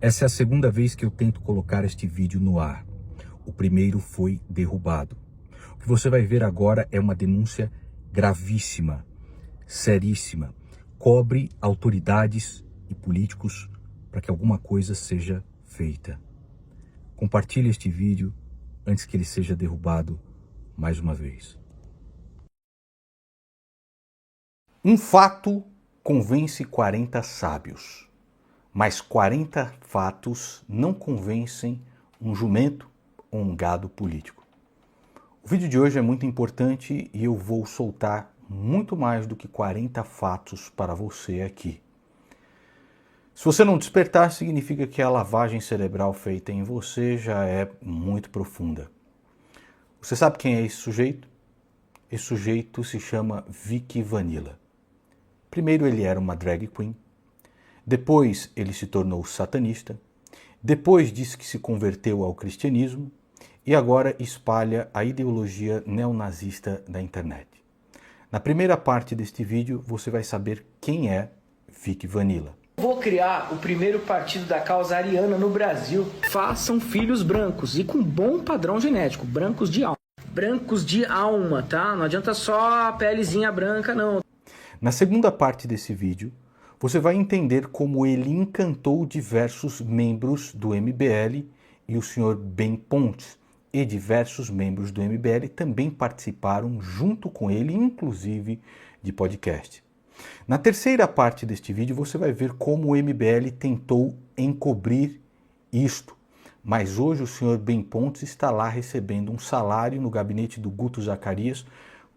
Essa é a segunda vez que eu tento colocar este vídeo no ar. O primeiro foi derrubado. O que você vai ver agora é uma denúncia gravíssima, seríssima. Cobre autoridades e políticos para que alguma coisa seja feita. Compartilhe este vídeo antes que ele seja derrubado mais uma vez. Um fato convence 40 sábios, mas 40 fatos não convencem um jumento ou um gado político. O vídeo de hoje é muito importante e eu vou soltar muito mais do que 40 fatos para você aqui. Se você não despertar, significa que a lavagem cerebral feita em você já é muito profunda. Você sabe quem é esse sujeito? Esse sujeito se chama Vicky Vanilla. Primeiro ele era uma drag queen, depois ele se tornou satanista, depois disse que se converteu ao cristianismo e agora espalha a ideologia neonazista da internet. Na primeira parte deste vídeo você vai saber quem é Vicky Vanilla. Vou criar o primeiro partido da causa ariana no Brasil. Façam filhos brancos e com bom padrão genético, brancos de alma. Brancos de alma, tá? Não adianta só a pelezinha branca, não. Na segunda parte desse vídeo, você vai entender como ele encantou diversos membros do MBL e o senhor Ben Pontes e diversos membros do MBL também participaram junto com ele, inclusive de podcast. Na terceira parte deste vídeo você vai ver como o MBL tentou encobrir isto, mas hoje o senhor Ben Pontes está lá recebendo um salário no gabinete do Guto Zacarias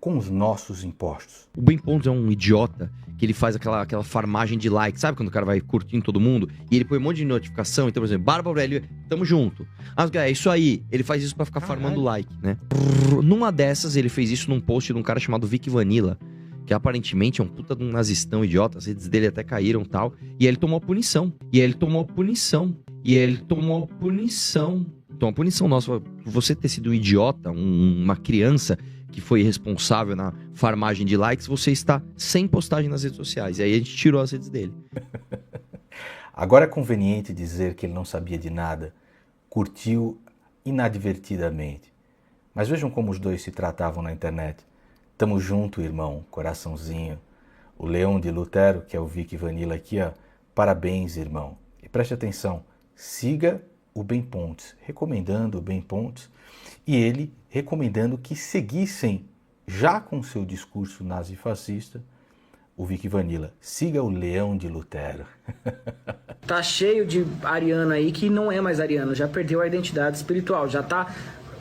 com os nossos impostos. O Ben Pontes é um idiota que ele faz aquela farmagem de like, sabe quando o cara vai curtindo todo mundo e ele põe um monte de notificação, então por exemplo, Bárbara Aurélio, tamo junto. É isso aí, ele faz isso pra ficar farmando like, né? Numa dessas ele fez isso num post de um cara chamado Vicky Vanilla, que aparentemente é um puta de um nazistão idiota, as redes dele até caíram e tal, e aí ele tomou punição, Tomou punição, nossa, por você ter sido um idiota, uma criança que foi responsável na farmagem de likes, você está sem postagem nas redes sociais. E aí a gente tirou as redes dele. Agora é conveniente dizer que ele não sabia de nada, curtiu inadvertidamente. Mas vejam como os dois se tratavam na internet. Tamo junto, irmão, coraçãozinho. O Leão de Lutero, que é o Vicky Vanilla aqui, ó. Parabéns, irmão. E preste atenção, siga o Ben Pontes, recomendando o Ben Pontes e ele recomendando que seguissem, já com seu discurso nazifascista, o Vicky Vanilla. Siga o Leão de Lutero. Tá cheio de ariana aí que não é mais ariano, já perdeu a identidade espiritual, já tá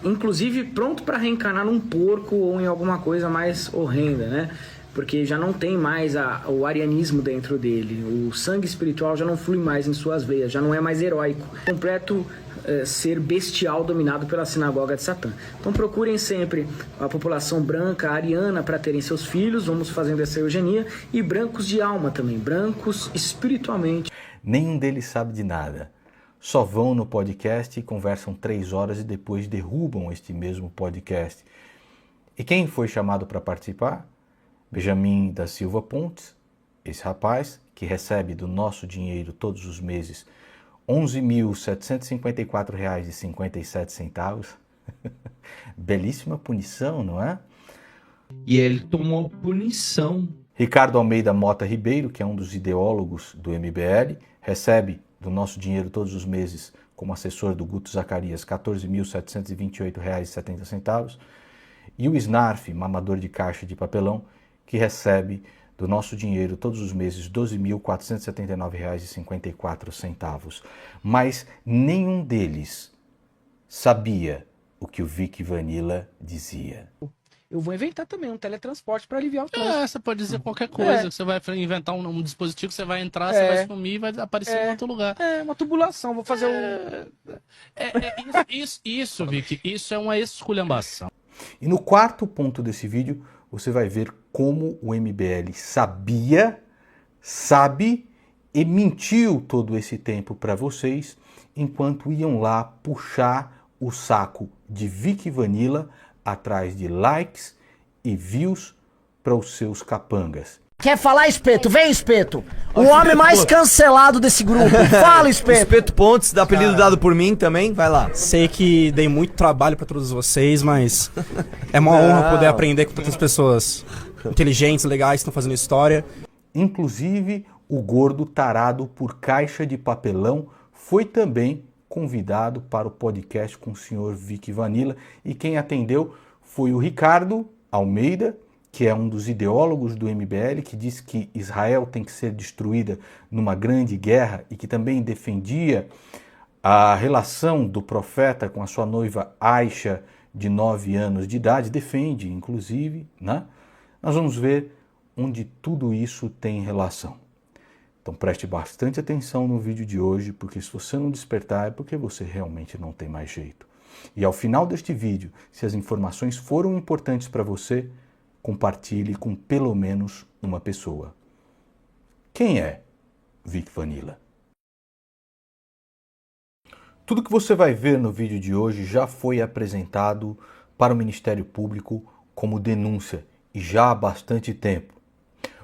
inclusive pronto para reencarnar num porco ou em alguma coisa mais horrenda, né? Porque já não tem mais o arianismo dentro dele, o sangue espiritual já não flui mais em suas veias, já não é mais heróico, completo ser bestial dominado pela sinagoga de Satã. Então procurem sempre a população branca, ariana, para terem seus filhos, vamos fazendo essa eugenia, e brancos de alma também, brancos espiritualmente. Nenhum deles sabe de nada. Só vão no podcast e conversam 3 horas e depois derrubam este mesmo podcast. E quem foi chamado para participar? Benjamin da Silva Pontes, esse rapaz que recebe do nosso dinheiro todos os meses R$ 11.754,57. Belíssima punição, não é? E ele tomou punição. Ricardo Almeida Mota Ribeiro, que é um dos ideólogos do MBL, recebe do nosso dinheiro todos os meses como assessor do Guto Zacarias R$ 14.728,70. E o Snarf, mamador de caixa de papelão, que recebe do nosso dinheiro todos os meses R$ 12.479,54. Mas nenhum deles sabia o que o Vicky Vanilla dizia. Eu vou inventar também um teletransporte para aliviar o trânsito. Você pode dizer qualquer coisa. Você vai inventar um dispositivo, você vai entrar, você vai sumir e vai aparecer em outro lugar. Uma tubulação, vou fazer Isso, Vicky, isso é uma esculhambação. E no quarto ponto desse vídeo, você vai ver como o MBL sabe e mentiu todo esse tempo para vocês, enquanto iam lá puxar o saco de Vicky Vanilla atrás de likes e views para os seus capangas. Quer falar, Espeto? Vem, Espeto. O homem mais cancelado desse grupo. Fala, Espeto. Espeto Pontes, apelido dado por mim também, vai lá. Sei que dei muito trabalho pra todos vocês, mas é uma honra poder aprender com tantas pessoas inteligentes, legais, que estão fazendo história. Inclusive, o gordo tarado por caixa de papelão foi também convidado para o podcast com o senhor Vic Vanilla, e quem atendeu foi o Ricardo Almeida, que é um dos ideólogos do MBL, que disse que Israel tem que ser destruída numa grande guerra e que também defendia a relação do profeta com a sua noiva Aisha, de 9 anos de idade, defende, inclusive, né? Nós vamos ver onde tudo isso tem relação. Então preste bastante atenção no vídeo de hoje, porque se você não despertar é porque você realmente não tem mais jeito. E ao final deste vídeo, se as informações foram importantes para você, compartilhe com pelo menos uma pessoa. Quem é Vic Vanilla? Tudo que você vai ver no vídeo de hoje já foi apresentado para o Ministério Público como denúncia e já há bastante tempo.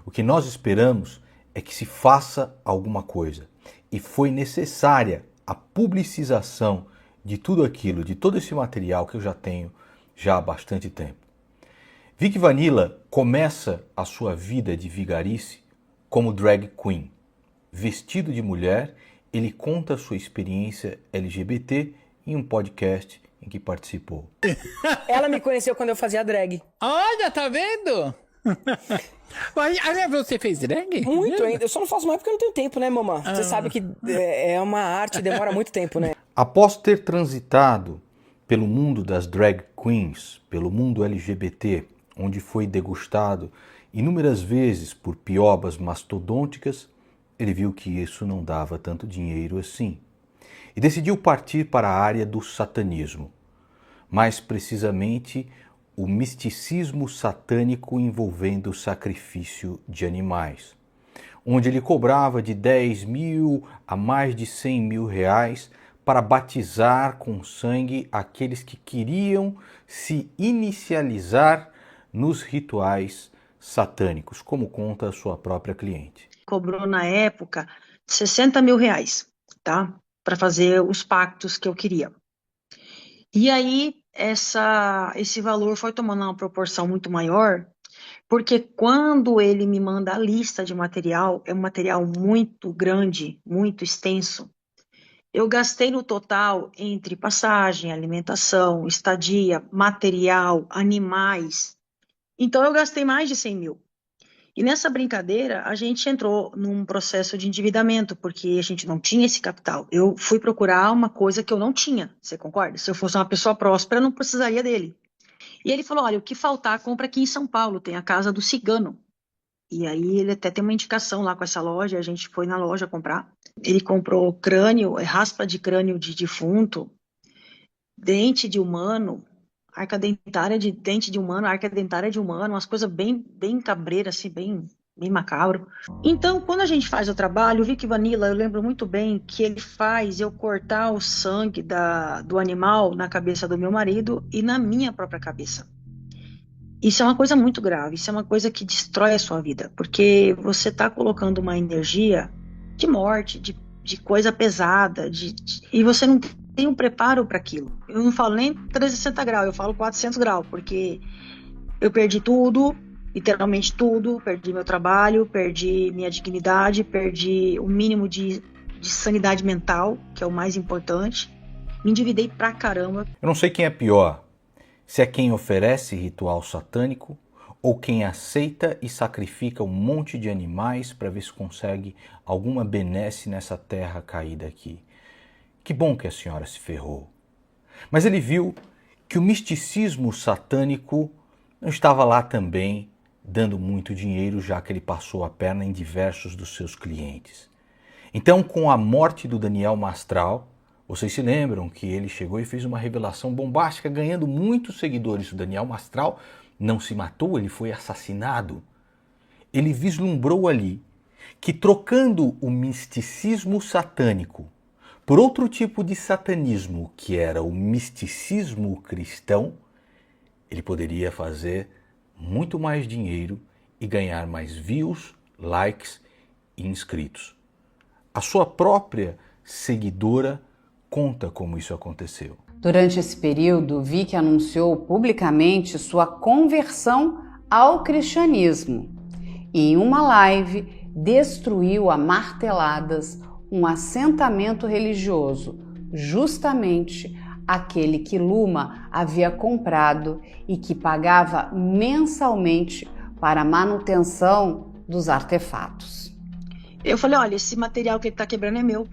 O que nós esperamos é que se faça alguma coisa. E foi necessária a publicização de tudo aquilo, de todo esse material que eu já tenho já há bastante tempo. Vic Vanilla começa a sua vida de vigarice como drag queen. Vestido de mulher, ele conta a sua experiência LGBT em um podcast em que participou. Ela me conheceu quando eu fazia drag. Olha, tá vendo? Olha, você fez drag? Muito ainda. Eu só não faço mais porque eu não tenho tempo, né, mamãe? Você sabe que é uma arte, demora muito tempo, né? Após ter transitado pelo mundo das drag queens, pelo mundo LGBT, onde foi degustado inúmeras vezes por piobas mastodônticas, ele viu que isso não dava tanto dinheiro assim. E decidiu partir para a área do satanismo, mais precisamente o misticismo satânico envolvendo o sacrifício de animais, onde ele cobrava de 10 mil a mais de 100 mil reais para batizar com sangue aqueles que queriam se inicializar nos rituais satânicos, como conta a sua própria cliente. Cobrou na época 60 mil reais, tá? Para fazer os pactos que eu queria. E aí esse valor foi tomando uma proporção muito maior, porque quando ele me manda a lista de material, é um material muito grande, muito extenso. Eu gastei no total entre passagem, alimentação, estadia, material, animais. Então eu gastei mais de 100 mil. E nessa brincadeira, a gente entrou num processo de endividamento, porque a gente não tinha esse capital. Eu fui procurar uma coisa que eu não tinha, você concorda? Se eu fosse uma pessoa próspera, eu não precisaria dele. E ele falou, olha, o que faltar, compra aqui em São Paulo, tem a Casa do Cigano. E aí ele até tem uma indicação lá com essa loja, a gente foi na loja comprar. Ele comprou crânio, raspa de crânio de defunto, dente de humano, arca dentária de dente de humano, arca dentária de humano, umas coisas bem cabreiras, assim, bem macabro. Então, quando a gente faz o trabalho, o Vic Vanilla, eu lembro muito bem que ele faz eu cortar o sangue do animal na cabeça do meu marido e na minha própria cabeça. Isso é uma coisa muito grave, isso é uma coisa que destrói a sua vida, porque você está colocando uma energia de morte, de coisa pesada, e você não tem um preparo para aquilo. Eu não falo nem 360 graus, eu falo 400 graus, porque eu perdi tudo, literalmente tudo, perdi meu trabalho, perdi minha dignidade, perdi o mínimo de sanidade mental, que é o mais importante, me endividei pra caramba. Eu não sei quem é pior, se é quem oferece ritual satânico ou quem aceita e sacrifica um monte de animais para ver se consegue alguma benesse nessa terra caída aqui. Que bom que a senhora se ferrou. Mas ele viu que o misticismo satânico não estava lá também dando muito dinheiro, já que ele passou a perna em diversos dos seus clientes. Então, com a morte do Daniel Mastral, vocês se lembram que ele chegou e fez uma revelação bombástica, ganhando muitos seguidores. O Daniel Mastral não se matou, ele foi assassinado. Ele vislumbrou ali que, trocando o misticismo satânico por outro tipo de satanismo, que era o misticismo cristão, ele poderia fazer muito mais dinheiro e ganhar mais views, likes e inscritos. A sua própria seguidora conta como isso aconteceu. Durante esse período, Vicky anunciou publicamente sua conversão ao cristianismo e, em uma live, destruiu a marteladas um assentamento religioso, justamente aquele que Luma havia comprado e que pagava mensalmente para a manutenção dos artefatos. Eu falei, olha, esse material que ele está quebrando é meu.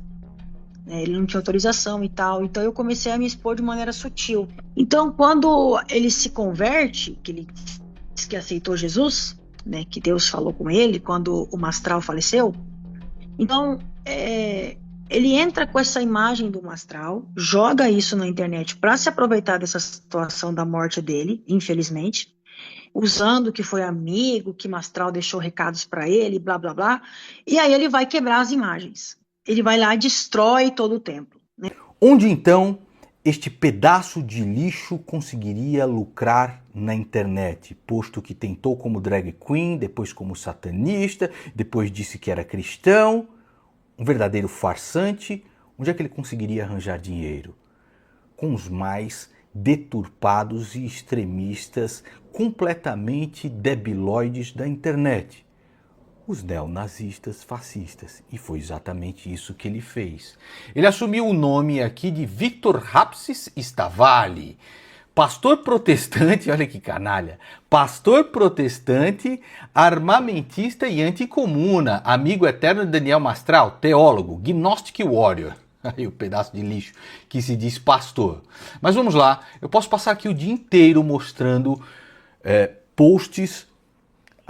Ele não tinha autorização e tal, então eu comecei a me expor de maneira sutil. Então, quando ele se converte, que ele diz que aceitou Jesus, né, que Deus falou com ele quando o Mastral faleceu, então ele entra com essa imagem do Mastral, joga isso na internet para se aproveitar dessa situação da morte dele, infelizmente, usando que foi amigo, que Mastral deixou recados para ele, blá blá blá, e aí ele vai quebrar as imagens. Ele vai lá e destrói todo o templo, né? Onde então este pedaço de lixo conseguiria lucrar na internet, posto que tentou como drag queen, depois como satanista, depois disse que era cristão, um verdadeiro farsante? Onde é que ele conseguiria arranjar dinheiro? Com os mais deturpados e extremistas completamente debilóides da internet. Os neonazistas fascistas. E foi exatamente isso que ele fez. Ele assumiu o nome aqui de Victor Rapsis Stavali, pastor protestante, olha que canalha, pastor protestante, armamentista e anticomuna, amigo eterno de Daniel Mastral, teólogo, Gnostic Warrior. Aí o pedaço de lixo que se diz pastor. Mas vamos lá, eu posso passar aqui o dia inteiro mostrando posts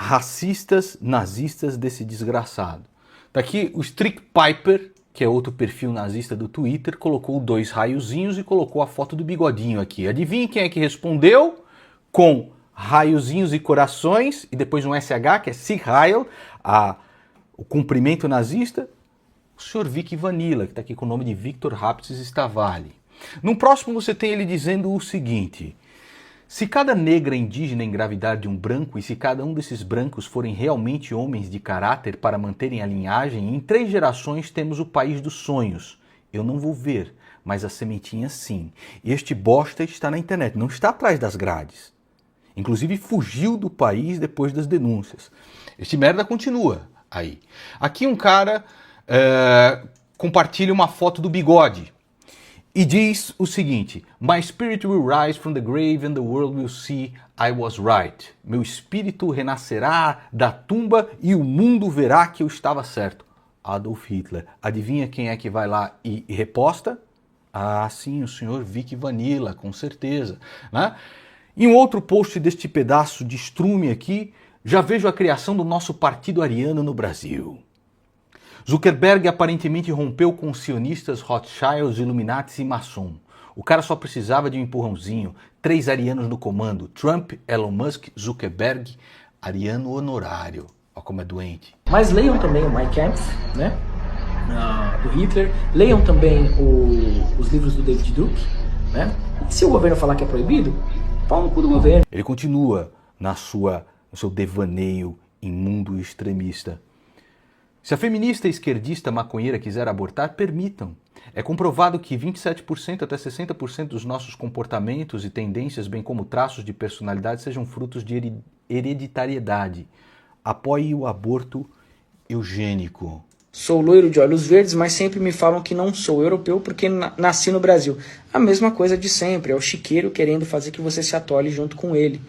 racistas, nazistas desse desgraçado. Tá aqui o Strick Piper, que é outro perfil nazista do Twitter, colocou 2 raiozinhos e colocou a foto do bigodinho aqui. Adivinhe quem é que respondeu? Com raiozinhos e corações, e depois um SH, que é Sieg Heil, o cumprimento nazista, o Sr. Vicky Vanilla, que está aqui com o nome de Victor Rapsis Stavali. No próximo você tem ele dizendo o seguinte: se cada negra indígena engravidar de um branco e se cada um desses brancos forem realmente homens de caráter para manterem a linhagem, em 3 gerações temos o país dos sonhos. Eu não vou ver, mas a sementinha sim. Este bosta está na internet, não está atrás das grades. Inclusive fugiu do país depois das denúncias. Este merda continua aí. Aqui um cara compartilha uma foto do bigode. E diz o seguinte: My spirit will rise from the grave and the world will see I was right. Meu espírito renascerá da tumba e o mundo verá que eu estava certo. Adolf Hitler. Adivinha quem é que vai lá e reposta? Ah, sim, o senhor Vicky Vanilla, com certeza. Né? Em um outro post deste pedaço de estrume aqui, já vejo a criação do nosso partido ariano no Brasil. Zuckerberg aparentemente rompeu com os sionistas, Rothschilds, Illuminatis e maçom. O cara só precisava de um empurrãozinho. 3 arianos no comando. Trump, Elon Musk, Zuckerberg, ariano honorário. Olha como é doente. Mas leiam também o Mein Kampf, né? Do Hitler. Leiam também os livros do David Duke, né? E se o governo falar que é proibido, pau no cu do governo. Ele continua no seu devaneio imundo e extremista. Se a feminista esquerdista maconheira quiser abortar, permitam. É comprovado que 27% até 60% dos nossos comportamentos e tendências, bem como traços de personalidade, sejam frutos de hereditariedade. Apoie o aborto eugênico. Sou loiro de olhos verdes, mas sempre me falam que não sou europeu porque nasci no Brasil. A mesma coisa de sempre, é o chiqueiro querendo fazer que você se atole junto com ele.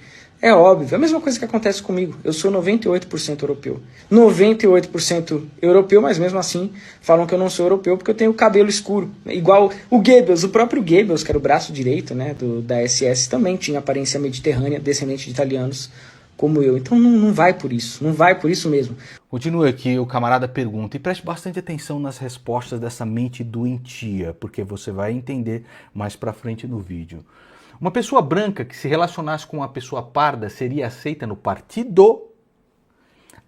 É óbvio, é a mesma coisa que acontece comigo. Eu sou 98% europeu. 98% europeu, mas mesmo assim falam que eu não sou europeu porque eu tenho cabelo escuro. Igual o Goebbels, o próprio Goebbels, que era o braço direito, né, da SS, também tinha aparência mediterrânea, descendente de italianos como eu. Então não vai por isso, não vai por isso mesmo. Continua aqui, o camarada pergunta, e preste bastante atenção nas respostas dessa mente doentia, porque você vai entender mais pra frente no vídeo. Uma pessoa branca que se relacionasse com uma pessoa parda seria aceita no partido?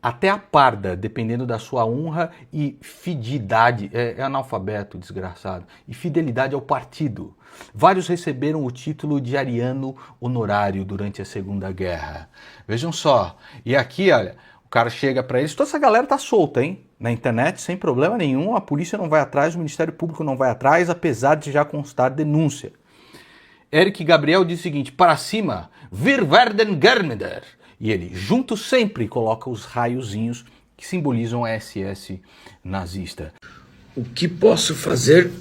Até a parda, dependendo da sua honra e fidelidade, é analfabeto, desgraçado, e fidelidade ao partido. Vários receberam o título de ariano honorário durante a Segunda Guerra. Vejam só, e aqui, olha, cara chega para eles, toda essa galera tá solta, hein? Na internet, sem problema nenhum, a polícia não vai atrás, o Ministério Público não vai atrás, apesar de já constar denúncia. Eric Gabriel diz o seguinte, para cima, wir werden Germeder. E ele, junto sempre, coloca os raiozinhos que simbolizam a SS nazista. O que posso fazer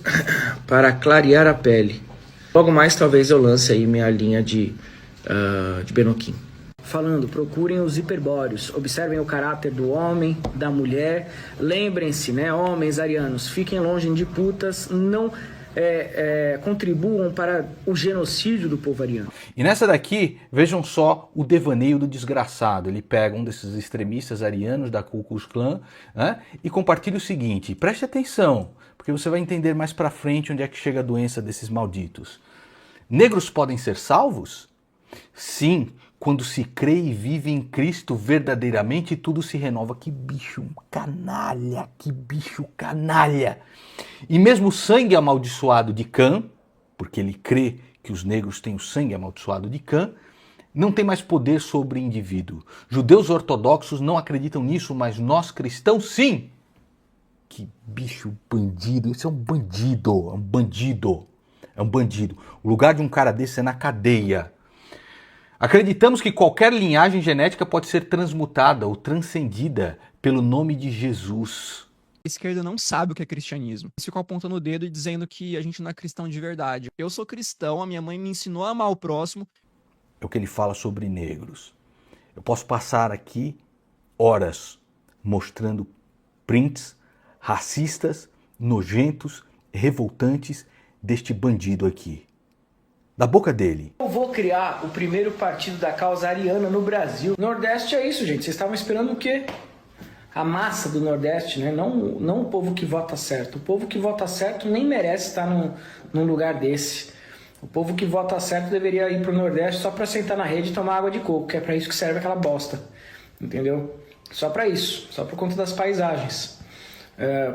para clarear a pele? Logo mais, talvez eu lance aí minha linha de Benoquim. Falando, procurem os hiperbóreos, observem o caráter do homem, da mulher. Lembrem-se, né, homens arianos, fiquem longe de putas, não contribuam para o genocídio do povo ariano. E nessa daqui, vejam só o devaneio do desgraçado. Ele pega um desses extremistas arianos da Ku Klux Klan, né, e compartilha o seguinte, preste atenção, porque você vai entender mais pra frente onde é que chega a doença desses malditos. Negros podem ser salvos? Sim, quando se crê e vive em Cristo verdadeiramente, tudo se renova. Que bicho canalha, que bicho canalha. E mesmo o sangue amaldiçoado de Cã, porque ele crê que os negros têm o sangue amaldiçoado de Cã, não tem mais poder sobre o indivíduo. Judeus ortodoxos não acreditam nisso, mas nós cristãos sim. Que bicho bandido, isso é um bandido, é um bandido, é um bandido. O lugar de um cara desse é na cadeia. Acreditamos que qualquer linhagem genética pode ser transmutada ou transcendida pelo nome de Jesus. A esquerda não sabe o que é cristianismo. Eles ficam apontando o dedo e dizendo que a gente não é cristão de verdade. Eu sou cristão, a minha mãe me ensinou a amar o próximo. É o que ele fala sobre negros. Eu posso passar aqui horas mostrando prints racistas, nojentos, revoltantes deste bandido aqui. Da boca dele. Eu vou criar o primeiro partido da causa ariana no Brasil. Nordeste é isso, gente. Vocês estavam esperando o quê? A massa do Nordeste, né? Não o povo que vota certo. O povo que vota certo nem merece estar num lugar desse. O povo que vota certo deveria ir pro Nordeste só para sentar na rede e tomar água de coco, que é para isso que serve aquela bosta. Entendeu? Só para isso. Só por conta das paisagens.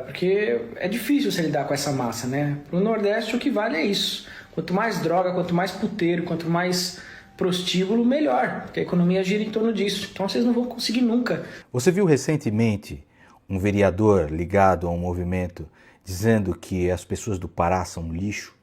Porque é difícil você lidar com essa massa, né? Pro Nordeste o que vale é isso. Quanto mais droga, quanto mais puteiro, quanto mais prostíbulo, melhor. Porque a economia gira em torno disso. Então vocês não vão conseguir nunca. Você viu recentemente um vereador ligado a um movimento dizendo que as pessoas do Pará são lixo,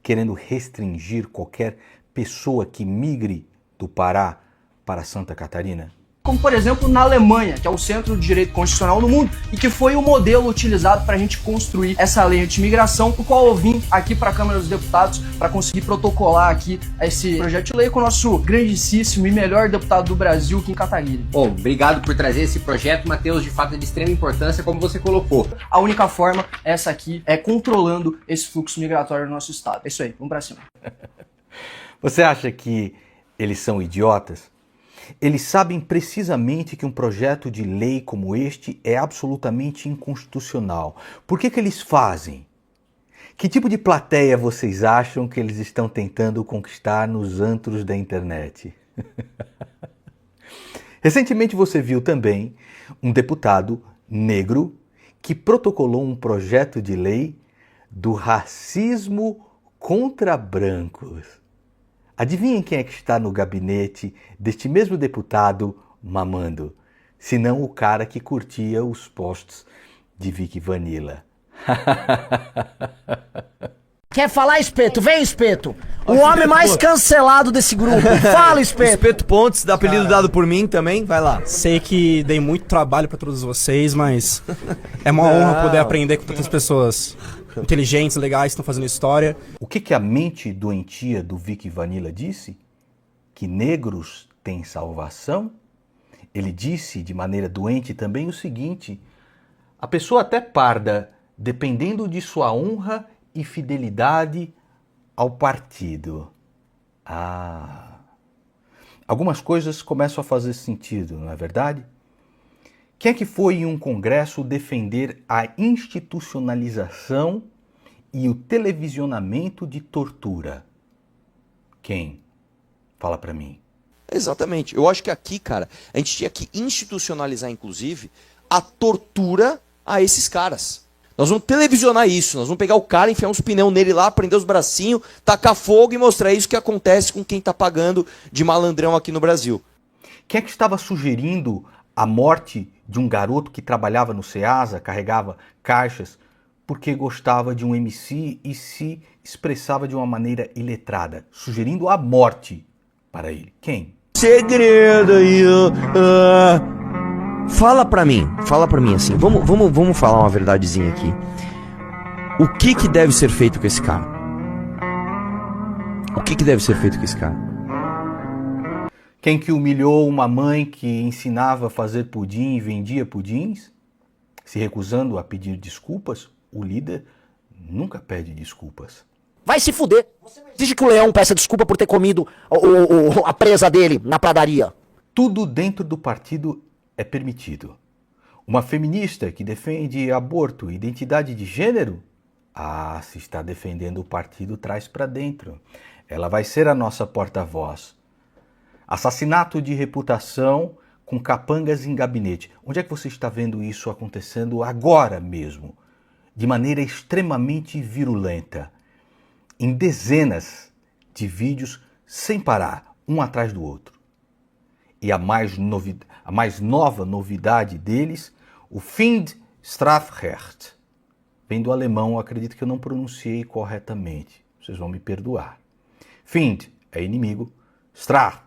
querendo restringir qualquer pessoa que migre do Pará para Santa Catarina? Como, por exemplo, na Alemanha, que é o centro de direito constitucional no mundo e que foi o modelo utilizado para a gente construir essa lei anti-imigração, o qual eu vim aqui para a Câmara dos Deputados para conseguir protocolar aqui esse projeto de lei com o nosso grandíssimo e melhor deputado do Brasil, Kim Kataguiri. Bom, obrigado por trazer esse projeto, Matheus, de fato é de extrema importância, como você colocou. A única forma, essa aqui, é controlando esse fluxo migratório no nosso estado. É isso aí, vamos para cima. Você acha que eles são idiotas? Eles sabem precisamente que um projeto de lei como este é absolutamente inconstitucional. Por que eles fazem? Que tipo de plateia vocês acham que eles estão tentando conquistar nos antros da internet? Recentemente você viu também um deputado negro que protocolou um projeto de lei do racismo contra brancos. Adivinhem quem é que está no gabinete deste mesmo deputado mamando? Senão o cara que curtia os posts de Vicky Vanilla. Quer falar, Espeto? Vem, Espeto! O homem mais cancelado desse grupo. Fala, Espeto! Espeto Pontes, apelido dado por mim também, vai lá. Sei que dei muito trabalho pra todos vocês, mas é uma honra poder aprender com tantas pessoas inteligentes, legais, que estão fazendo história. O que a mente doentia do Vicky Vanilla disse? Que negros têm salvação? Ele disse de maneira doente também o seguinte: a pessoa até parda, dependendo de sua honra e fidelidade ao partido. Algumas coisas começam a fazer sentido, não é verdade? Quem é que foi em um congresso defender a institucionalização e o televisionamento de tortura? Quem? Fala pra mim. Exatamente. Eu acho que aqui, cara, a gente tinha que institucionalizar, inclusive, a tortura a esses caras. Nós vamos televisionar isso, nós vamos pegar o cara, enfiar uns pneus nele lá, prender os bracinhos, tacar fogo e mostrar isso que acontece com quem tá pagando de malandrão aqui no Brasil. Quem é que estava sugerindo a morte de um garoto que trabalhava no Ceasa, carregava caixas, porque gostava de um MC e se expressava de uma maneira iletrada, sugerindo a morte para ele. Quem? Segredo aí, Fala pra mim assim, vamos falar uma verdadezinha aqui. O que deve ser feito com esse cara? O que deve ser feito com esse cara? Quem que humilhou uma mãe que ensinava a fazer pudim e vendia pudins, se recusando a pedir desculpas? O líder nunca pede desculpas. Vai se fuder. Você não exige que o leão peça desculpa por ter comido a presa dele na pradaria. Tudo dentro do partido é permitido. Uma feminista que defende aborto e identidade de gênero? Ah, se está defendendo o partido, traz para dentro. Ela vai ser a nossa porta-voz. Assassinato de reputação com capangas em gabinete. Onde é que você está vendo isso acontecendo agora mesmo? De maneira extremamente virulenta. Em dezenas de vídeos sem parar, um atrás do outro. E a mais nova novidade deles, o Findstrafrecht. Vem do alemão, acredito que eu não pronunciei corretamente. Vocês vão me perdoar. Find é inimigo, Straf,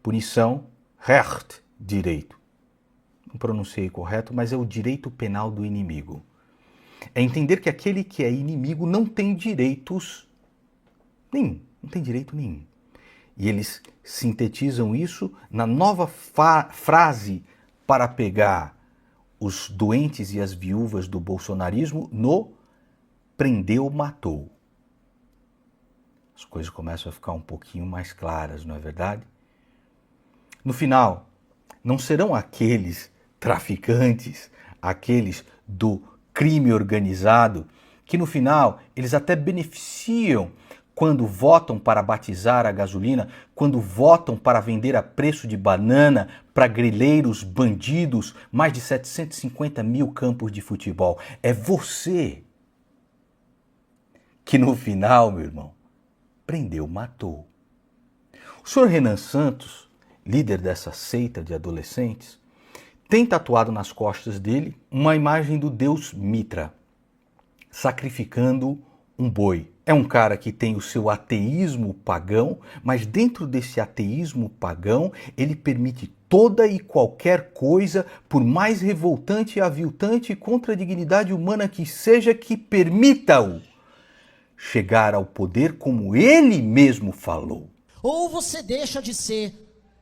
punição, Recht, direito. Não pronunciei correto, mas é o direito penal do inimigo. É entender que aquele que é inimigo não tem direitos nenhum, não tem direito nenhum. E eles sintetizam isso na nova frase para pegar os doentes e as viúvas do bolsonarismo no prendeu, matou. As coisas começam a ficar um pouquinho mais claras, não é verdade? No final, não serão aqueles traficantes, aqueles do crime organizado, que no final eles até beneficiam quando votam para batizar a gasolina, quando votam para vender a preço de banana para grileiros, bandidos, mais de 750 mil campos de futebol. É você que no final, meu irmão, prendeu, matou. O senhor Renan Santos, líder dessa seita de adolescentes, tem tatuado nas costas dele uma imagem do deus Mitra, sacrificando um boi. É um cara que tem o seu ateísmo pagão, mas dentro desse ateísmo pagão, ele permite toda e qualquer coisa, por mais revoltante e aviltante contra a dignidade humana que seja, que permita-o chegar ao poder como ele mesmo falou. Ou você deixa de ser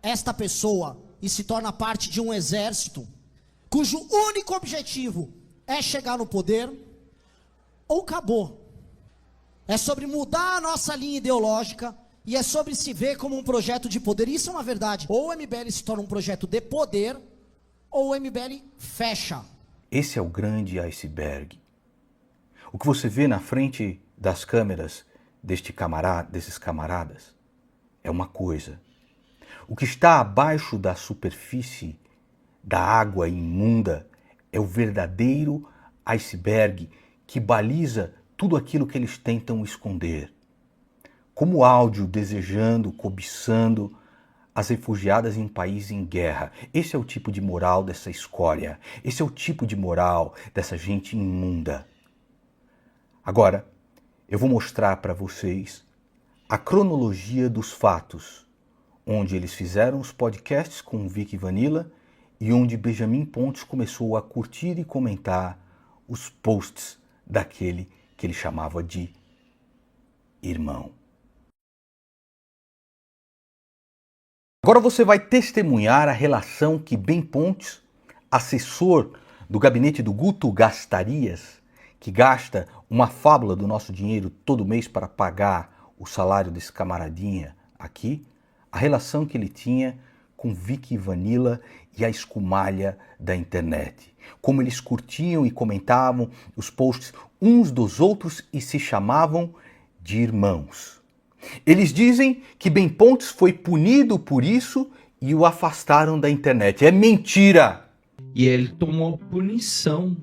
esta pessoa e se torna parte de um exército cujo único objetivo é chegar no poder, ou acabou. É sobre mudar a nossa linha ideológica e é sobre se ver como um projeto de poder. Isso é uma verdade. Ou o MBL se torna um projeto de poder, ou o MBL fecha. Esse é o grande iceberg. O que você vê na frente das câmeras desses camaradas é uma coisa. O que está abaixo da superfície da água imunda é o verdadeiro iceberg que baliza tudo aquilo que eles tentam esconder. Como áudio desejando, cobiçando as refugiadas em um país em guerra. Esse é o tipo de moral dessa escória. Esse é o tipo de moral dessa gente imunda. Agora, eu vou mostrar para vocês a cronologia dos fatos, onde eles fizeram os podcasts com o Vic Vanilla e onde Benjamin Pontes começou a curtir e comentar os posts daquele que ele chamava de irmão. Agora você vai testemunhar a relação que Ben Pontes, assessor do gabinete do Guto Gastarias, que gasta uma fábula do nosso dinheiro todo mês para pagar o salário desse camaradinha aqui, a relação que ele tinha com Vic Vanilla e a escumalha da internet. Como eles curtiam e comentavam os posts uns dos outros e se chamavam de irmãos. Eles dizem que Ben Pontes foi punido por isso e o afastaram da internet. É mentira! E ele tomou punição.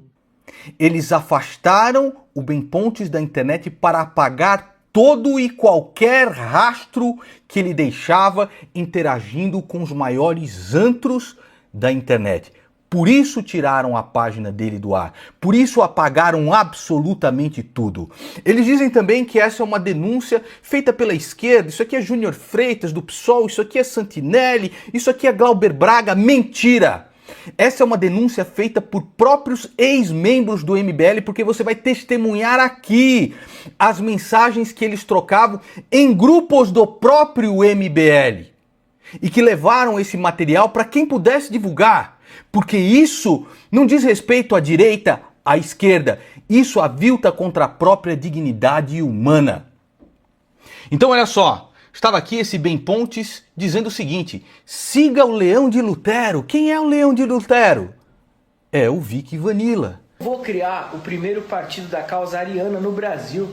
Eles afastaram o Ben Pontes da internet para apagar todo e qualquer rastro que ele deixava interagindo com os maiores antros da internet. Por isso tiraram a página dele do ar. Por isso apagaram absolutamente tudo. Eles dizem também que essa é uma denúncia feita pela esquerda. Isso aqui é Júnior Freitas, do PSOL. Isso aqui é Santinelli. Isso aqui é Glauber Braga. Mentira! Essa é uma denúncia feita por próprios ex-membros do MBL, porque você vai testemunhar aqui as mensagens que eles trocavam em grupos do próprio MBL. E que levaram esse material para quem pudesse divulgar. Porque isso não diz respeito à direita, à esquerda. Isso avilta contra a própria dignidade humana. Então olha só, estava aqui esse Ben Pontes dizendo o seguinte: siga o Leão de Lutero. Quem é o Leão de Lutero? É o Vic Vanilla. Vou criar o primeiro partido da causa ariana no Brasil.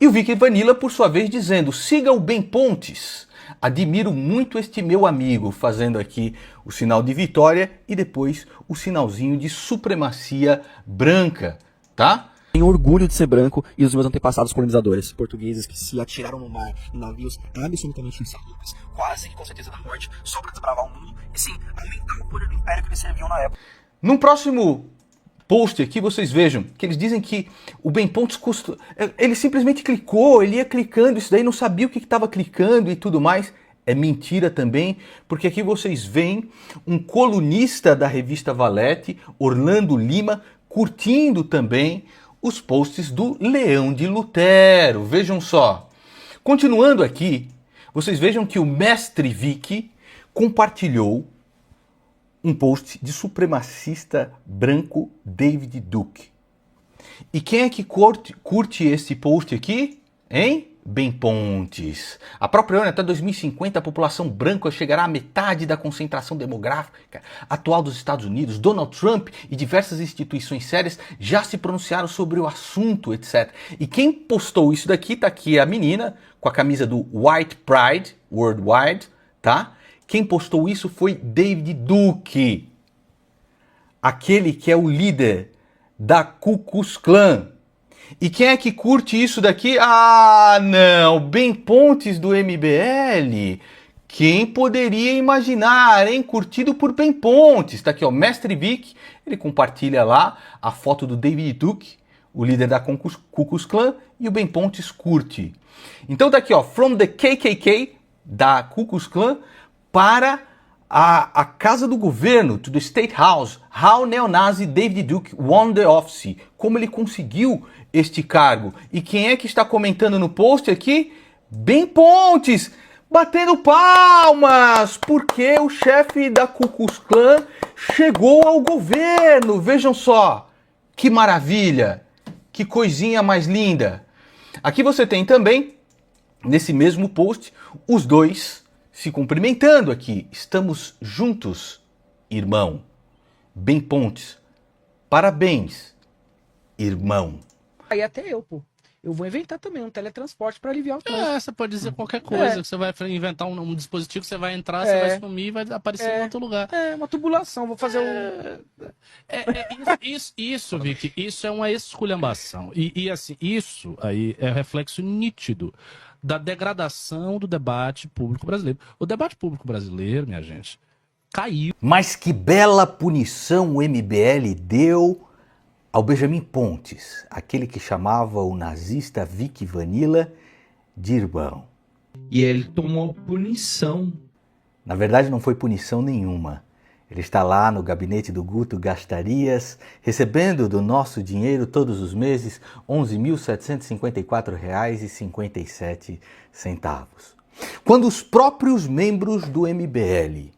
E o Vic Vanilla, por sua vez, dizendo: siga o Ben Pontes. Admiro muito este meu amigo, fazendo aqui o sinal de vitória e depois o sinalzinho de supremacia branca, tá? Tenho orgulho de ser branco e os meus antepassados colonizadores portugueses que se atiraram no mar em navios absolutamente insalubres, quase que com certeza da morte, só para desbravar o mundo e sim, aumentar o poder do império que eles serviam na época. Num próximo post aqui, vocês vejam que eles dizem que o Ben Pontes ele simplesmente clicou, ele ia clicando, isso daí não sabia o que estava clicando e tudo mais. É mentira também, porque aqui vocês veem um colunista da revista Valete, Orlando Lima, curtindo também os posts do Leão de Lutero. Vejam só. Continuando aqui, vocês vejam que o Mestre Vic compartilhou um post de supremacista branco David Duke. E quem é que curte esse post aqui? Hein? Ben Pontes. A própria ONU, até 2050, a população branca chegará à metade da concentração demográfica atual dos Estados Unidos. Donald Trump e diversas instituições sérias já se pronunciaram sobre o assunto, etc. E quem postou isso daqui, tá aqui a menina, com a camisa do White Pride Worldwide, tá? Quem postou isso foi David Duke, aquele que é o líder da Ku Klux Klan. E quem é que curte isso daqui? Ah, não, Ben Pontes do MBL. Quem poderia imaginar, hein? Curtido por Ben Pontes. Tá aqui, ó, Mestre Vic, ele compartilha lá a foto do David Duke, o líder da Ku Klux Klan, e o Ben Pontes curte. Então tá aqui, ó, from the KKK, da Ku Klux Klan, para a casa do governo, to the State House, how neonazi David Duke won the office, como ele conseguiu este cargo. E quem é que está comentando no post aqui? Ben Pontes, batendo palmas, porque o chefe da Ku Klux Klan chegou ao governo. Vejam só, que maravilha, que coisinha mais linda. Aqui você tem também, nesse mesmo post, os dois se cumprimentando aqui. Estamos juntos, irmão. Ben Pontes, parabéns, irmão. Aí até eu, pô. Eu vou inventar também um teletransporte para aliviar o trânsito. Você pode dizer qualquer coisa. Você vai inventar um dispositivo que você vai entrar, você vai sumir e vai aparecer em outro lugar. Uma tubulação. Vou fazer Isso, Vic, isso é uma esculhambação. E assim, isso aí é reflexo nítido da degradação do debate público brasileiro. O debate público brasileiro, minha gente, caiu. Mas que bela punição o MBL deu ao Benjamin Pontes, aquele que chamava o nazista Vic Vanilla de irmão. E ele tomou punição. Na verdade, não foi punição nenhuma. Ele está lá no gabinete do Guto Gastarias, recebendo do nosso dinheiro todos os meses R$ 11.754,57. Quando os próprios membros do MBL,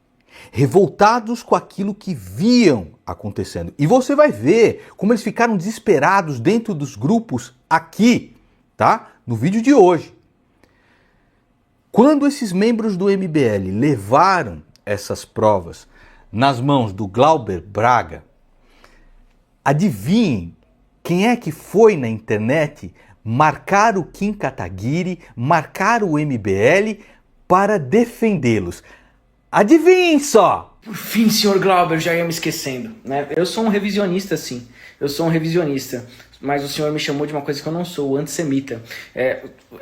revoltados com aquilo que viam acontecendo, e você vai ver como eles ficaram desesperados dentro dos grupos aqui, tá? No vídeo de hoje. Quando esses membros do MBL levaram essas provas nas mãos do Glauber Braga, adivinhem quem é que foi na internet marcar o Kim Kataguiri, marcar o MBL para defendê-los. Adivinhem só! Por fim, senhor Glauber, já ia me esquecendo, né? Eu sou um revisionista, sim. Eu sou um revisionista. Mas o senhor me chamou de uma coisa que eu não sou, o antissemita.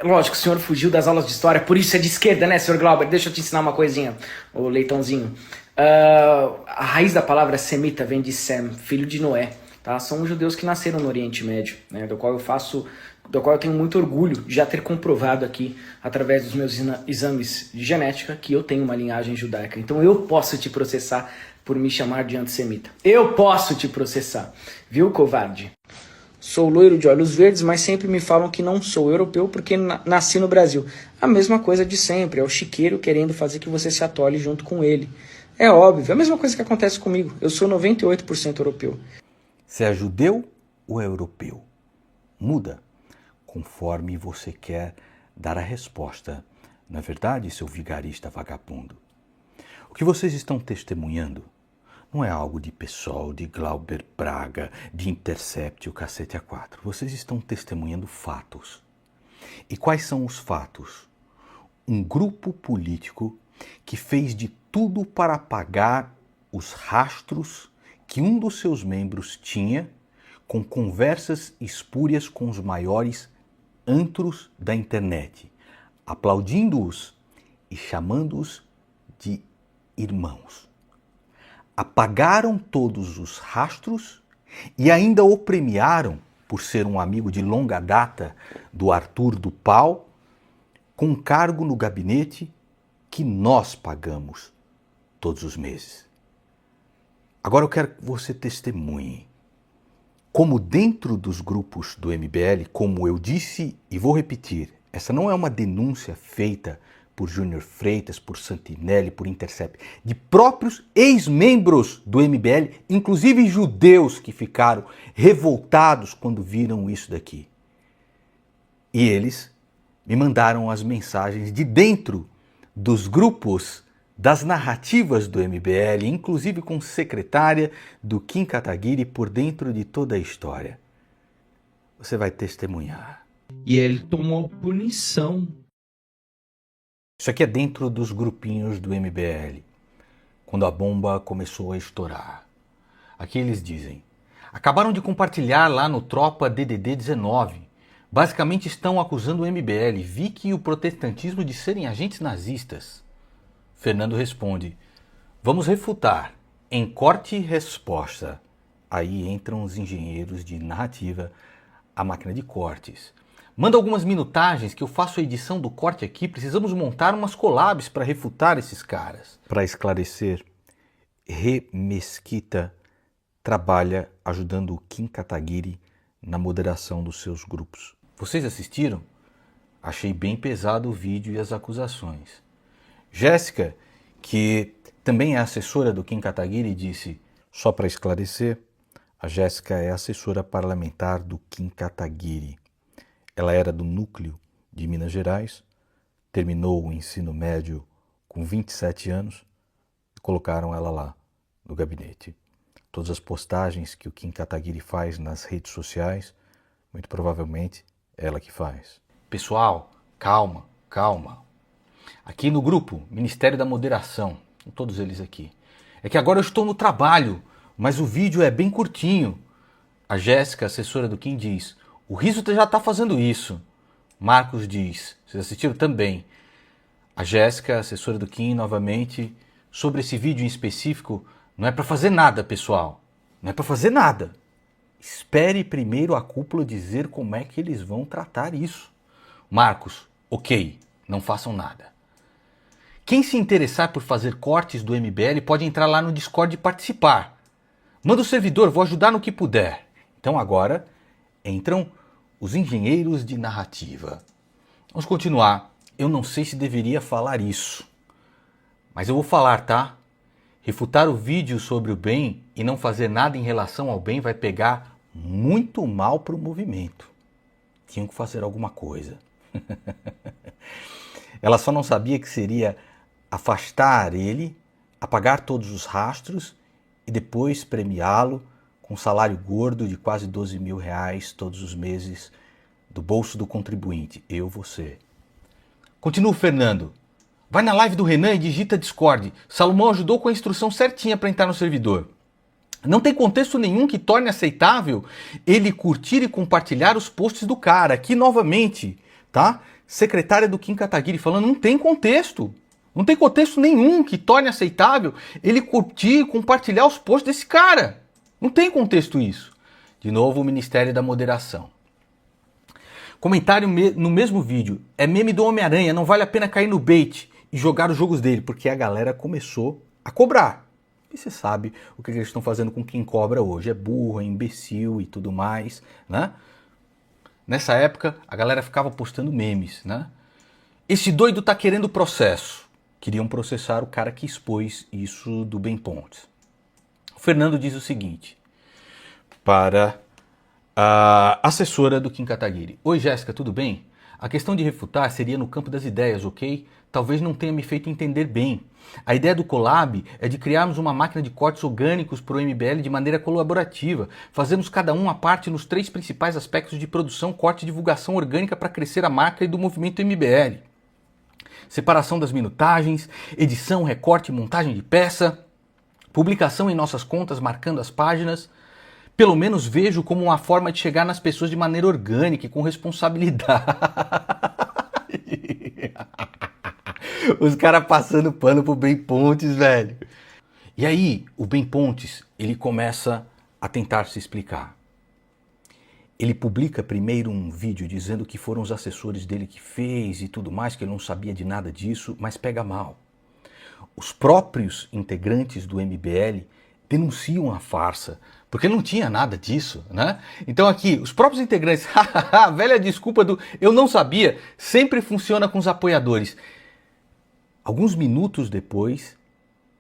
Lógico, o senhor fugiu das aulas de história, por isso é de esquerda, né, senhor Glauber? Deixa eu te ensinar uma coisinha, ô leitãozinho. A raiz da palavra semita vem de Sem, filho de Noé. Tá? São os judeus que nasceram no Oriente Médio, né? do qual eu tenho muito orgulho de já ter comprovado aqui, através dos meus exames de genética, que eu tenho uma linhagem judaica. Então eu posso te processar por me chamar de antissemita. Eu posso te processar, viu, covarde? Sou loiro de olhos verdes, mas sempre me falam que não sou europeu porque nasci no Brasil. A mesma coisa de sempre, é o chiqueiro querendo fazer que você se atole junto com ele. É óbvio, é a mesma coisa que acontece comigo. Eu sou 98% europeu. Se é judeu ou é europeu? Muda conforme você quer dar a resposta. Não é verdade, seu vigarista vagabundo? O que vocês estão testemunhando não é algo de PSOL, de Glauber Braga, de Intercept e o cacete A4. Vocês estão testemunhando fatos. E quais são os fatos? Um grupo político que fez de tudo para apagar os rastros que um dos seus membros tinha com conversas espúrias com os maiores antros da internet, aplaudindo-os e chamando-os de irmãos. Apagaram todos os rastros e ainda o premiaram por ser um amigo de longa data do Arthur do Pau, com um cargo no gabinete que nós pagamos todos os meses. Agora eu quero que você testemunhe como dentro dos grupos do MBL, como eu disse e vou repetir, essa não é uma denúncia feita por Júnior Freitas, por Santinelli, por Intercept, de próprios ex-membros do MBL, inclusive judeus que ficaram revoltados quando viram isso daqui. E eles me mandaram as mensagens de dentro dos grupos das narrativas do MBL, inclusive com secretária do Kim Kataguiri por dentro de toda a história. Você vai testemunhar. E ele tomou punição. Isso aqui é dentro dos grupinhos do MBL, quando a bomba começou a estourar. Aqui eles dizem: acabaram de compartilhar lá no Tropa DDD 19. Basicamente estão acusando o MBL, Vicky e o protestantismo de serem agentes nazistas. Fernando responde: vamos refutar. Em corte e resposta. Aí entram os engenheiros de narrativa, a máquina de cortes. Manda algumas minutagens que eu faço a edição do corte aqui. Precisamos montar umas collabs para refutar esses caras. Para esclarecer, Rê Mesquita trabalha ajudando o Kim Kataguiri na moderação dos seus grupos. Vocês assistiram? Achei bem pesado o vídeo e as acusações. Jéssica, que também é assessora do Kim Kataguiri, disse: só para esclarecer, a Jéssica é assessora parlamentar do Kim Kataguiri. Ela era do núcleo de Minas Gerais, terminou o ensino médio com 27 anos e colocaram ela lá no gabinete. Todas as postagens que o Kim Kataguiri faz nas redes sociais, muito provavelmente é ela que faz. Pessoal, calma, calma. Aqui no grupo, Ministério da Moderação, todos eles aqui. É que agora eu estou no trabalho, mas o vídeo é bem curtinho. A Jéssica, assessora do Kim, diz: o Riso já está fazendo isso. Marcos diz: vocês assistiram também. A Jéssica, assessora do Kim, novamente, sobre esse vídeo em específico, não é para fazer nada, pessoal. Não é para fazer nada. Espere primeiro a cúpula dizer como é que eles vão tratar isso. Marcos: ok, não façam nada. Quem se interessar por fazer cortes do MBL pode entrar lá no Discord e participar. Manda o servidor, vou ajudar no que puder. Então agora entram os engenheiros de narrativa. Vamos continuar. Eu não sei se deveria falar isso, mas eu vou falar, tá? Refutar o vídeo sobre o bem e não fazer nada em relação ao bem vai pegar muito mal para o movimento. Tinham que fazer alguma coisa. Ela só não sabia que seria afastar ele, apagar todos os rastros e depois premiá-lo com um salário gordo de quase 12 mil reais todos os meses do bolso do contribuinte. Eu, você. Continua o Fernando. Vai na live do Renan e digita Discord. Salomão ajudou com a instrução certinha para entrar no servidor. Não tem contexto nenhum que torne aceitável ele curtir e compartilhar os posts do cara. Aqui novamente, tá? Secretária do Kim Kataguiri falando, não tem contexto. Não tem contexto nenhum que torne aceitável ele curtir e compartilhar os posts desse cara. Não tem contexto isso. De novo, o Ministério da Moderação. Comentário no mesmo vídeo. É meme do Homem-Aranha, não vale a pena cair no bait e jogar os jogos dele, porque a galera começou a cobrar. E você sabe o que eles estão fazendo com quem cobra hoje. É burro, é imbecil e tudo mais, né? Nessa época, a galera ficava postando memes, né? Esse doido tá querendo processo. Queriam processar o cara que expôs isso do Ben Pontes. O Fernando diz o seguinte, para a assessora do Kim Kataguiri. Oi, Jéssica, tudo bem? A questão de refutar seria no campo das ideias, ok? Talvez não tenha me feito entender bem. A ideia do collab é de criarmos uma máquina de cortes orgânicos para o MBL de maneira colaborativa. Fazemos cada um a parte nos 3 principais aspectos de produção, corte e divulgação orgânica para crescer a marca e do movimento MBL. Separação das minutagens, edição, recorte e montagem de peça, publicação em nossas contas marcando as páginas. Pelo menos vejo como uma forma de chegar nas pessoas de maneira orgânica e com responsabilidade. Os caras passando pano pro Ben Pontes, velho. E aí, o Ben Pontes, ele começa a tentar se explicar. Ele publica primeiro um vídeo dizendo que foram os assessores dele que fez e tudo mais, que ele não sabia de nada disso, mas pega mal. Os próprios integrantes do MBL denunciam a farsa, porque não tinha nada disso, né? Então aqui, os próprios integrantes, a velha desculpa do eu não sabia, sempre funciona com os apoiadores. Alguns minutos depois,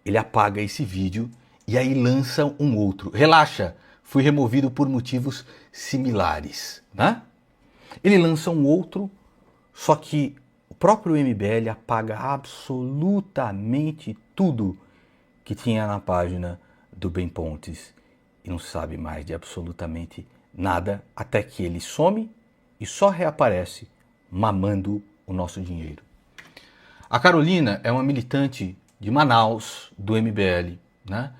ele apaga esse vídeo e aí lança um outro. Relaxa, fui removido por motivos similares, né? Ele lança um outro, só que o próprio MBL apaga absolutamente tudo que tinha na página do Ben Pontes e não se sabe mais de absolutamente nada até que ele some e só reaparece mamando o nosso dinheiro. A Carolina é uma militante de Manaus, do MBL, né?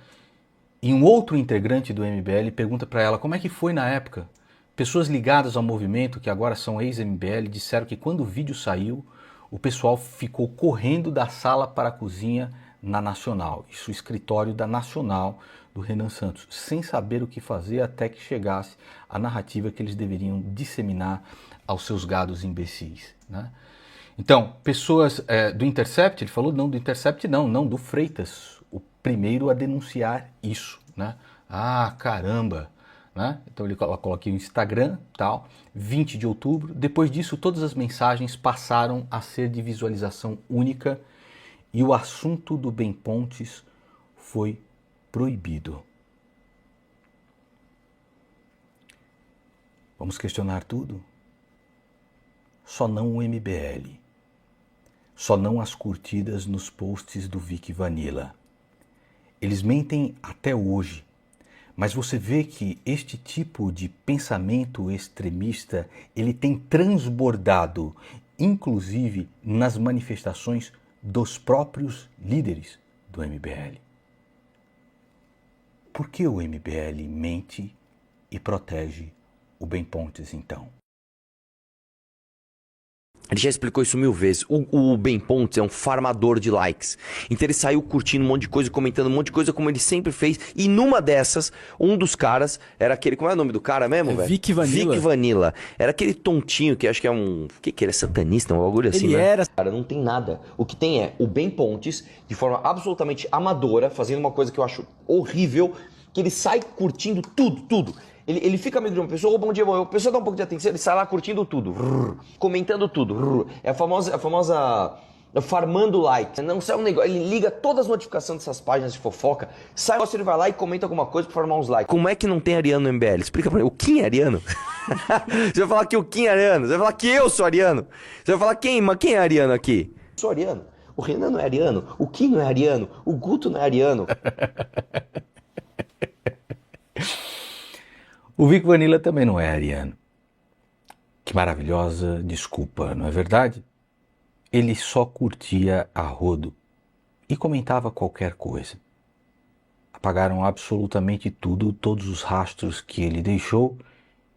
E um outro integrante do MBL pergunta para ela como é que foi na época. Pessoas ligadas ao movimento, que agora são ex-MBL, disseram que quando o vídeo saiu, o pessoal ficou correndo da sala para a cozinha na Nacional. Isso, o escritório da Nacional do Renan Santos, sem saber o que fazer até que chegasse a narrativa que eles deveriam disseminar aos seus gados imbecis, né? Então, pessoas do Intercept, ele falou não do Intercept não do Freitas, o primeiro a denunciar isso, né? Ah, caramba, né? Então ele coloca aqui o Instagram, tal, 20 de outubro, depois disso todas as mensagens passaram a ser de visualização única e o assunto do Ben Pontes foi proibido. Vamos questionar tudo? Só não o MBL. Só não as curtidas nos posts do Vic Vanilla. Eles mentem até hoje, mas você vê que este tipo de pensamento extremista, ele tem transbordado, inclusive nas manifestações dos próprios líderes do MBL. Por que o MBL mente e protege o Ben Pontes, então? Ele já explicou isso 1000 vezes. O Ben Pontes é um farmador de likes. Então ele saiu curtindo um monte de coisa, comentando um monte de coisa, como ele sempre fez. E numa dessas, um dos caras era aquele... Como é o nome do cara mesmo, velho? Vic Vanilla. Vic Vanilla. Era aquele tontinho que acho que é um... O que ele é? Satanista? Um bagulho assim, Ele né? era... Cara, não tem nada. O que tem é o Ben Pontes, de forma absolutamente amadora, fazendo uma coisa que eu acho horrível, que ele sai curtindo tudo. Ele fica amigo de uma pessoa, bom dia, a pessoa dá um pouco de atenção, ele sai lá curtindo tudo, comentando tudo. É a famosa farmando like. Não sai um negócio, ele liga todas as notificações dessas páginas de fofoca, sai, ele vai lá e comenta alguma coisa pra formar uns likes. Como é que não tem ariano no MBL? Explica pra mim. O Kim é ariano? Você vai falar que o Kim é ariano, você vai falar que eu sou ariano. Você vai falar quem é ariano aqui? Eu sou ariano. O Renan não é ariano, o Kim não é ariano, o Guto não é ariano. O Vic Vanilla também não é ariano. Que maravilhosa desculpa, não é verdade? Ele só curtia a rodo e comentava qualquer coisa. Apagaram absolutamente tudo, todos os rastros que ele deixou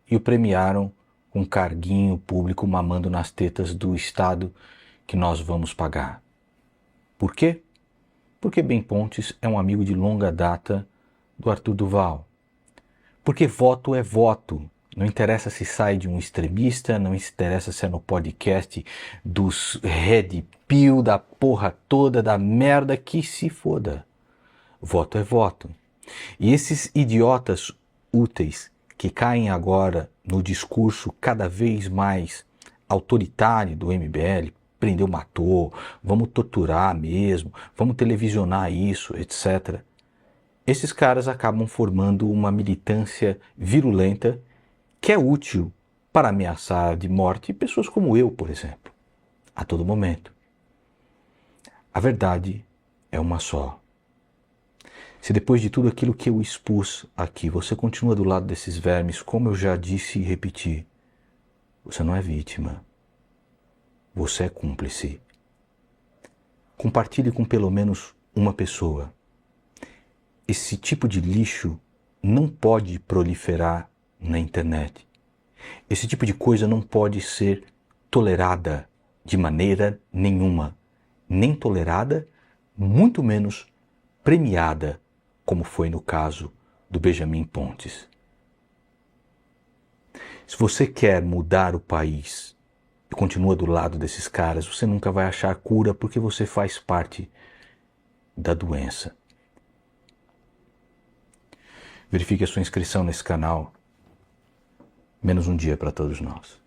e o premiaram com um carguinho público mamando nas tetas do Estado que nós vamos pagar. Por quê? Porque Ben Pontes é um amigo de longa data do Arthur Duval. Porque voto é voto. Não interessa se sai de um extremista, não interessa se é no podcast dos Red Pill, da porra toda, da merda, que se foda. Voto é voto. E esses idiotas úteis que caem agora no discurso cada vez mais autoritário do MBL, prendeu, matou, vamos torturar mesmo, vamos televisionar isso, etc. Esses caras acabam formando uma militância virulenta que é útil para ameaçar de morte pessoas como eu, por exemplo, a todo momento. A verdade é uma só. Se depois de tudo aquilo que eu expus aqui, você continua do lado desses vermes, como eu já disse e repeti, você não é vítima. Você é cúmplice. Compartilhe com pelo menos uma pessoa. Esse tipo de lixo não pode proliferar na internet. Esse tipo de coisa não pode ser tolerada de maneira nenhuma. Nem tolerada, muito menos premiada, como foi no caso do Benjamin Pontes. Se você quer mudar o país e continua do lado desses caras, você nunca vai achar cura porque você faz parte da doença. Verifique a sua inscrição nesse canal. Menos um dia para todos nós.